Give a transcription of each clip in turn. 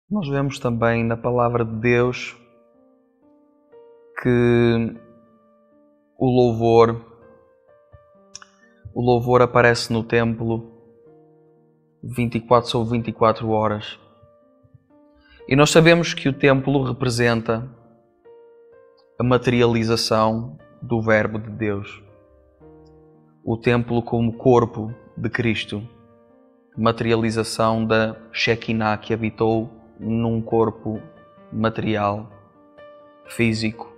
Nós vemos também na palavra de Deus que o louvor aparece no templo 24 sobre 24 horas. E nós sabemos que o templo representa a materialização do Verbo de Deus. O templo como corpo de Cristo, materialização da Shekinah que habitou num corpo material, físico.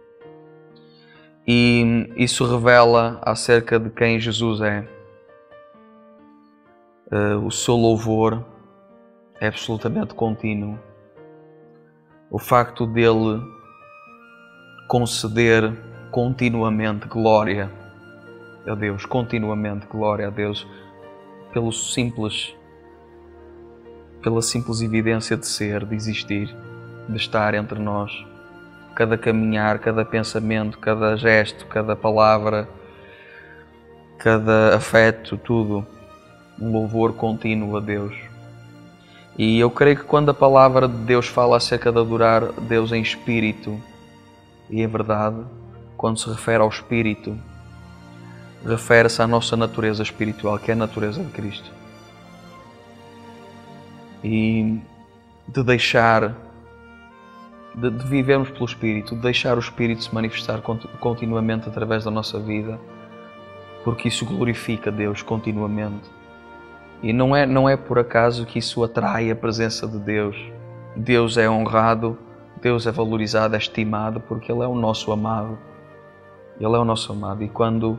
E isso revela acerca de quem Jesus é. O seu louvor é absolutamente contínuo. O facto dele conceder continuamente glória a Deus, continuamente glória a Deus, pela simples evidência de ser, de existir, de estar entre nós. Cada caminhar, cada pensamento, cada gesto, cada palavra, cada afeto, tudo, um louvor contínuo a Deus. E eu creio que quando a palavra de Deus fala acerca de adorar Deus em espírito e em verdade, quando se refere ao espírito, refere-se à nossa natureza espiritual, que é a natureza de Cristo. E de vivermos pelo Espírito, de deixar o Espírito se manifestar continuamente através da nossa vida, porque isso glorifica Deus continuamente. E não é por acaso que isso atrai a presença de Deus. Deus é honrado, Deus é valorizado, é estimado, porque Ele é o nosso amado. Ele é o nosso amado. E quando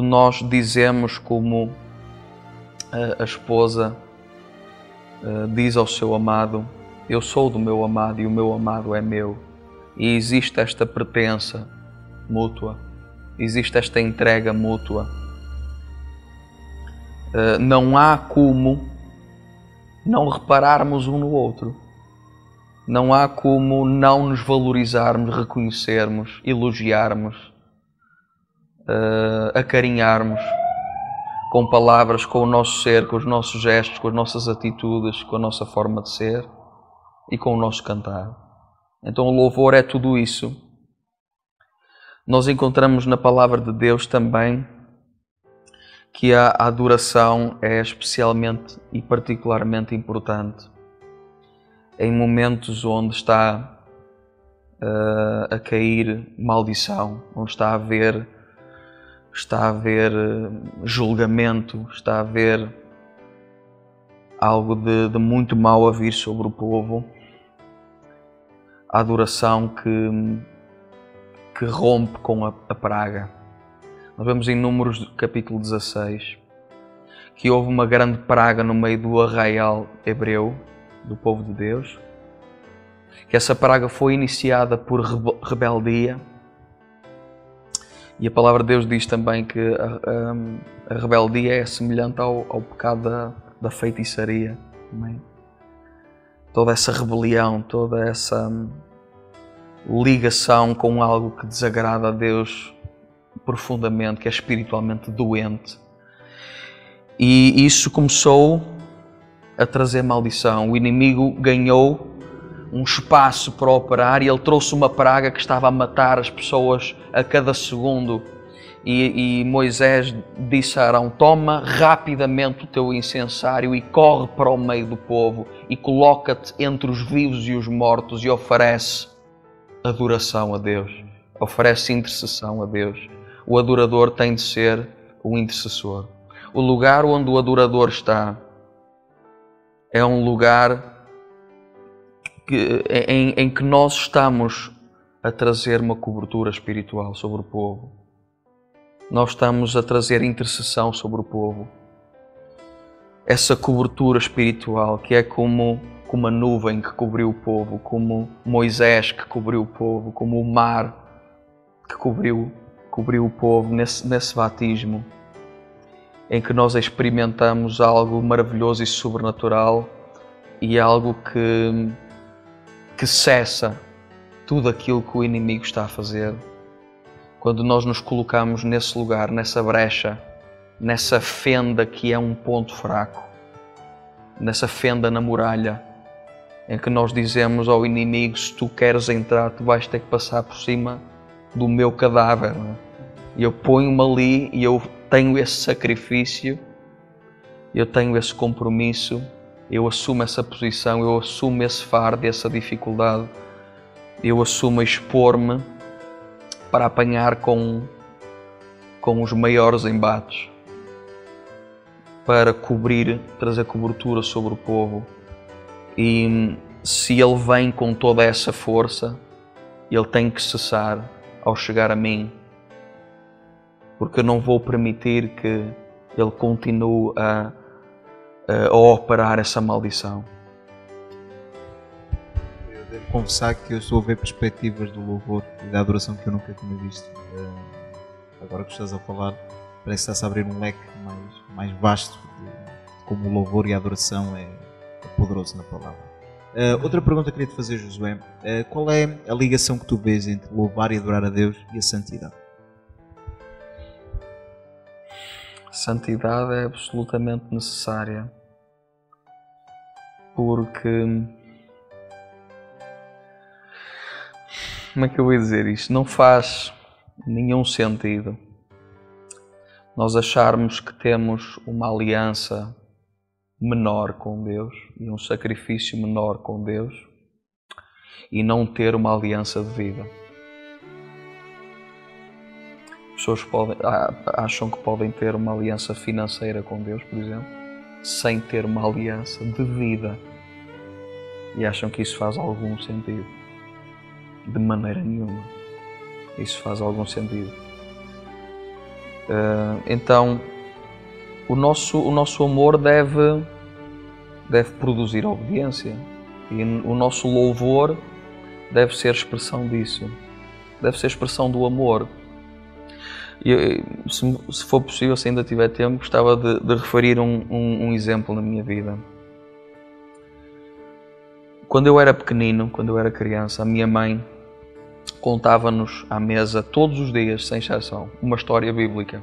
nós dizemos como a esposa diz ao seu amado: eu sou do meu amado e o meu amado é meu. E existe esta pertença mútua, existe esta entrega mútua. Não há como não repararmos um no outro. Não há como não nos valorizarmos, reconhecermos, elogiarmos, acarinharmos com palavras, com o nosso ser, com os nossos gestos, com as nossas atitudes, com a nossa forma de ser e com o nosso cantar. Então o louvor é tudo isso. Nós encontramos na palavra de Deus também que a adoração é especialmente e particularmente importante em momentos onde está a cair maldição, onde está a haver julgamento, está a haver algo de muito mau a vir sobre o povo. A adoração que rompe com a praga. Nós vemos em Números capítulo 16 que houve uma grande praga no meio do arraial hebreu, do povo de Deus, que essa praga foi iniciada por rebeldia. E a palavra de Deus diz também que a rebeldia é semelhante ao pecado da feitiçaria. Também. Toda essa rebelião, toda essa ligação com algo que desagrada a Deus profundamente, que é espiritualmente doente. E isso começou a trazer maldição. O inimigo ganhou um espaço para operar e ele trouxe uma praga que estava a matar as pessoas a cada segundo. E Moisés disse a Arão: toma rapidamente o teu incensário e corre para o meio do povo e coloca-te entre os vivos e os mortos e oferece adoração a Deus, oferece intercessão a Deus. O adorador tem de ser o intercessor. O lugar onde o adorador está é um lugar em que nós estamos a trazer uma cobertura espiritual sobre o povo. Nós estamos a trazer intercessão sobre o povo. Essa cobertura espiritual que é como a nuvem que cobriu o povo, como Moisés que cobriu o povo, como o mar que cobriu o povo nesse batismo, em que nós experimentamos algo maravilhoso e sobrenatural e algo que cessa tudo aquilo que o inimigo está a fazer. Quando nós nos colocamos nesse lugar, nessa brecha, nessa fenda que é um ponto fraco, nessa fenda na muralha, em que nós dizemos ao inimigo: se tu queres entrar, tu vais ter que passar por cima do meu cadáver. Não é? E eu ponho-me ali e eu tenho esse sacrifício, eu tenho esse compromisso, eu assumo essa posição, eu assumo esse fardo, essa dificuldade, eu assumo expor-me para apanhar com os maiores embates, para cobrir, trazer cobertura sobre o povo. E se ele vem com toda essa força, ele tem que cessar ao chegar a mim, porque eu não vou permitir que ele continue a operar essa maldição. Eu devo confessar que eu estou a ver perspectivas do louvor e da adoração que eu nunca tinha visto. Agora que estás a falar, parece que está-se a abrir um leque mais vasto de como o louvor e a adoração é poderoso na palavra. Outra pergunta que queria te fazer, Josué: qual é a ligação que tu vês entre louvar e adorar a Deus e a santidade? A santidade é absolutamente necessária, porque, como é que eu vou dizer isto? Não faz nenhum sentido nós acharmos que temos uma aliança menor com Deus e um sacrifício menor com Deus e não ter uma aliança de vida. As pessoas acham que podem ter uma aliança financeira com Deus, por exemplo, sem ter uma aliança de vida, e acham que isso faz algum sentido. De maneira nenhuma isso faz algum sentido. Então o nosso amor deve produzir obediência, e o nosso louvor deve ser expressão disso, deve ser expressão do amor. E, se for possível, se ainda tiver tempo, gostava de referir um exemplo na minha vida. Quando eu era pequenino, quando eu era criança, a minha mãe contava-nos à mesa todos os dias, sem exceção, uma história bíblica,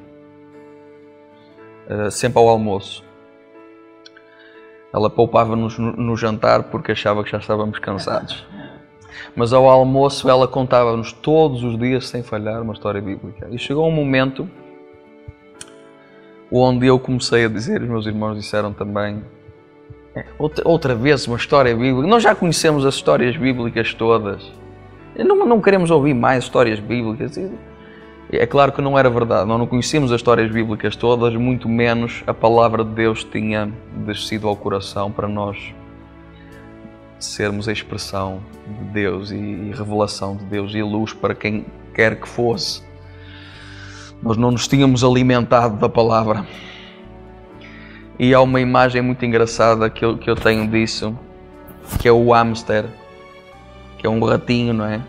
sempre ao almoço. Ela poupava-nos no jantar porque achava que já estávamos cansados. Mas ao almoço ela contava-nos todos os dias, sem falhar, uma história bíblica. E chegou um momento onde eu comecei a dizer, os meus irmãos disseram também: outra vez uma história bíblica? Nós já conhecemos as histórias bíblicas todas. Não queremos ouvir mais histórias bíblicas. É claro que não era verdade. Nós não conhecíamos as histórias bíblicas todas, muito menos a palavra de Deus tinha descido ao coração para nós sermos a expressão de Deus e revelação de Deus e luz para quem quer que fosse. Nós não nos tínhamos alimentado da palavra. E há uma imagem muito engraçada que eu tenho disso, que é o hamster, que é um ratinho, não é?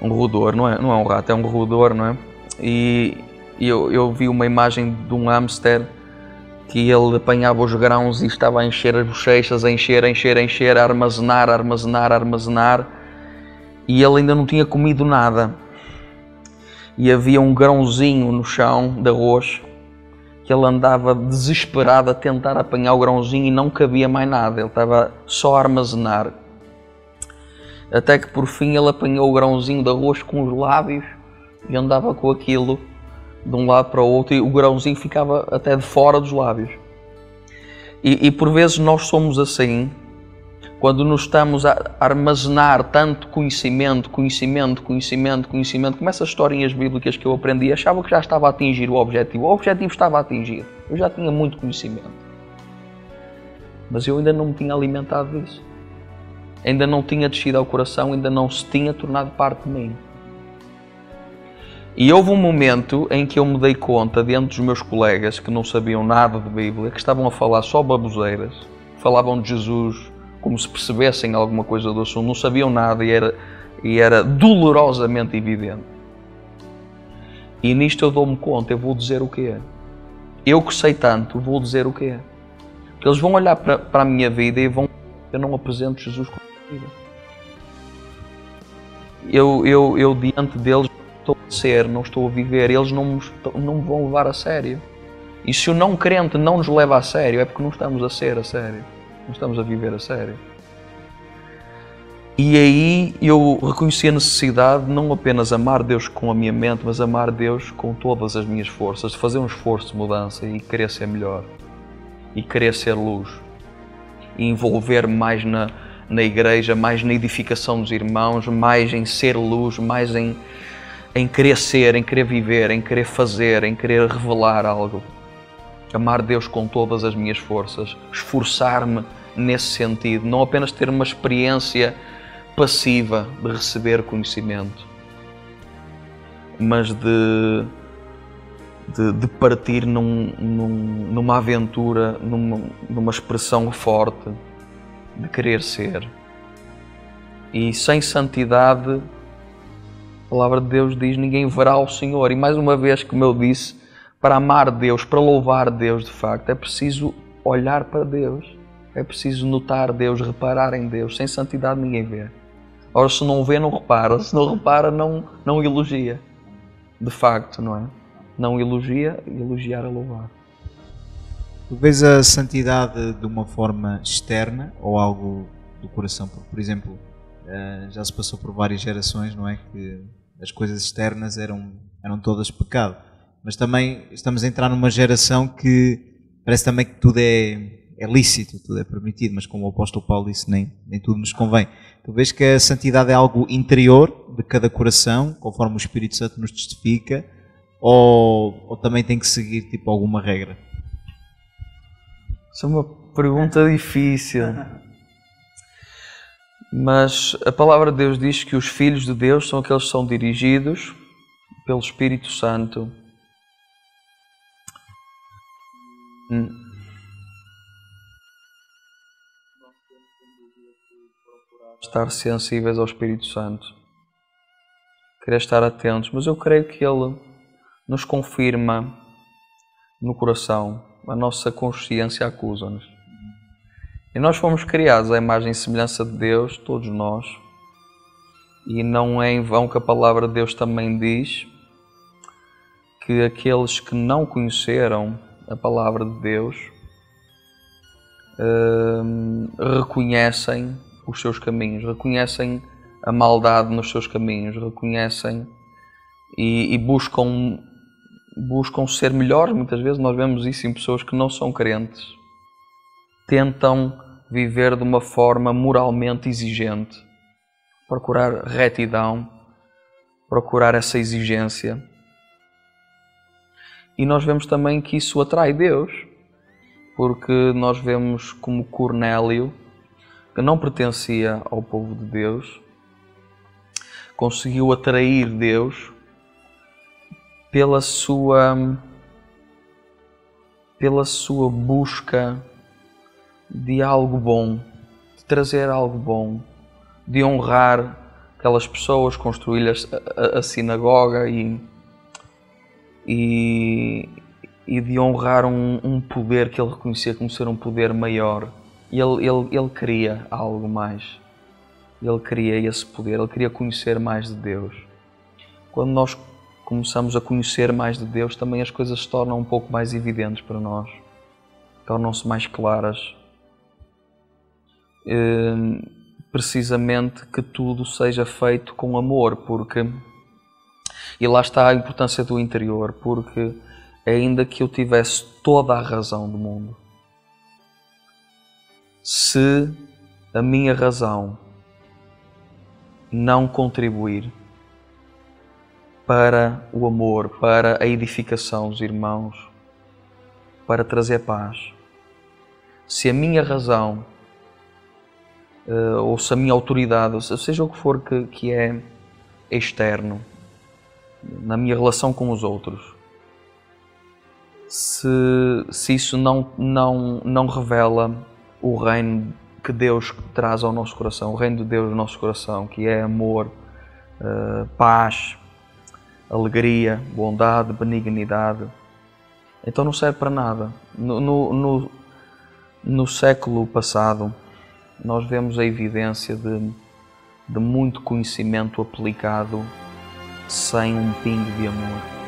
Um roedor, não é um rato, é um roedor, não é? E eu vi uma imagem de um hamster que ele apanhava os grãos e estava a encher as bochechas, a encher, a armazenar, e ele ainda não tinha comido nada. E havia um grãozinho no chão de arroz que ele andava desesperado a tentar apanhar o grãozinho e não cabia mais nada, ele estava só a armazenar. Até que por fim ele apanhou o grãozinho de arroz com os lábios e andava com aquilo de um lado para o outro, e o grãozinho ficava até de fora dos lábios. E por vezes nós somos assim, quando nos estamos a armazenar tanto conhecimento, como essas historinhas bíblicas que eu aprendi, achava que já estava a atingir o objetivo estava atingido, eu já tinha muito conhecimento, mas eu ainda não me tinha alimentado disso, ainda não tinha descido ao coração, ainda não se tinha tornado parte de mim. E houve um momento em que eu me dei conta, diante dos meus colegas que não sabiam nada de Bíblia, que estavam a falar só baboseiras, falavam de Jesus como se percebessem alguma coisa do assunto, não sabiam nada e era dolorosamente evidente. E nisto eu dou-me conta, eu vou dizer o quê? Eu que sei tanto, vou dizer o quê? Porque eles vão olhar para a minha vida e vão... Eu não apresento Jesus como vida. Eu diante deles estou a ser, não estou a viver, eles não me vão levar a sério. E se o não crente não nos leva a sério, é porque não estamos a ser a sério, não estamos a viver a sério. E aí eu reconheci a necessidade de não apenas amar Deus com a minha mente, mas amar Deus com todas as minhas forças, de fazer um esforço de mudança e querer ser melhor, e querer ser luz, e envolver-me mais na igreja, mais na edificação dos irmãos, mais em ser luz, mais em querer ser, em querer viver, em querer fazer, em querer revelar algo. Amar Deus com todas as minhas forças, esforçar-me nesse sentido, não apenas ter uma experiência passiva de receber conhecimento, mas de partir numa aventura, numa expressão forte de querer ser. E sem santidade, a palavra de Deus diz, ninguém verá o Senhor. E mais uma vez, como eu disse, para amar Deus, para louvar Deus de facto, é preciso olhar para Deus, é preciso notar Deus, reparar em Deus. Sem santidade ninguém vê. Ora, se não vê, não repara. Se não repara, não elogia. De facto, não é? Não elogia, elogiar é louvar. Tu vês a santidade de uma forma externa ou algo do coração? Porque, por exemplo, já se passou por várias gerações, não é? Que as coisas externas eram todas pecado. Mas também estamos a entrar numa geração que parece também que tudo é lícito, tudo é permitido, mas como o apóstolo Paulo disse, nem tudo nos convém. Tu vês que a santidade é algo interior de cada coração, conforme o Espírito Santo nos testifica, ou também tem que seguir tipo alguma regra? Isso é uma pergunta difícil. Mas a palavra de Deus diz que os filhos de Deus são aqueles que são dirigidos pelo Espírito Santo. Estar sensíveis ao Espírito Santo, querer estar atentos, mas eu creio que Ele nos confirma no coração, a nossa consciência acusa-nos. E nós fomos criados à imagem e semelhança de Deus, todos nós, e não é em vão que a palavra de Deus também diz que aqueles que não conheceram a palavra de Deus reconhecem os seus caminhos, reconhecem a maldade nos seus caminhos, reconhecem e buscam ser melhores. Muitas vezes nós vemos isso em pessoas que não são crentes. Tentam viver de uma forma moralmente exigente, procurar retidão, procurar essa exigência. E nós vemos também que isso atrai Deus, porque nós vemos como Cornélio, que não pertencia ao povo de Deus, conseguiu atrair Deus pela sua busca de algo bom, de trazer algo bom, de honrar aquelas pessoas, construir a sinagoga e de honrar um poder que ele reconhecia como ser um poder maior. E ele queria algo mais. Ele queria esse poder, ele queria conhecer mais de Deus. Quando nós começamos a conhecer mais de Deus, também as coisas se tornam um pouco mais evidentes para nós. Tornam-se mais claras. Precisamente que tudo seja feito com amor, porque... E lá está a importância do interior, porque ainda que eu tivesse toda a razão do mundo, se a minha razão não contribuir para o amor, para a edificação dos irmãos, para trazer paz, se a minha razão, ou se a minha autoridade, ou seja o que for que é externo, na minha relação com os outros, se isso não revela o reino que Deus traz ao nosso coração, o reino de Deus no nosso coração, que é amor, paz, alegria, bondade, benignidade, então não serve para nada. No século passado, nós vemos a evidência de muito conhecimento aplicado sem um pingo de amor.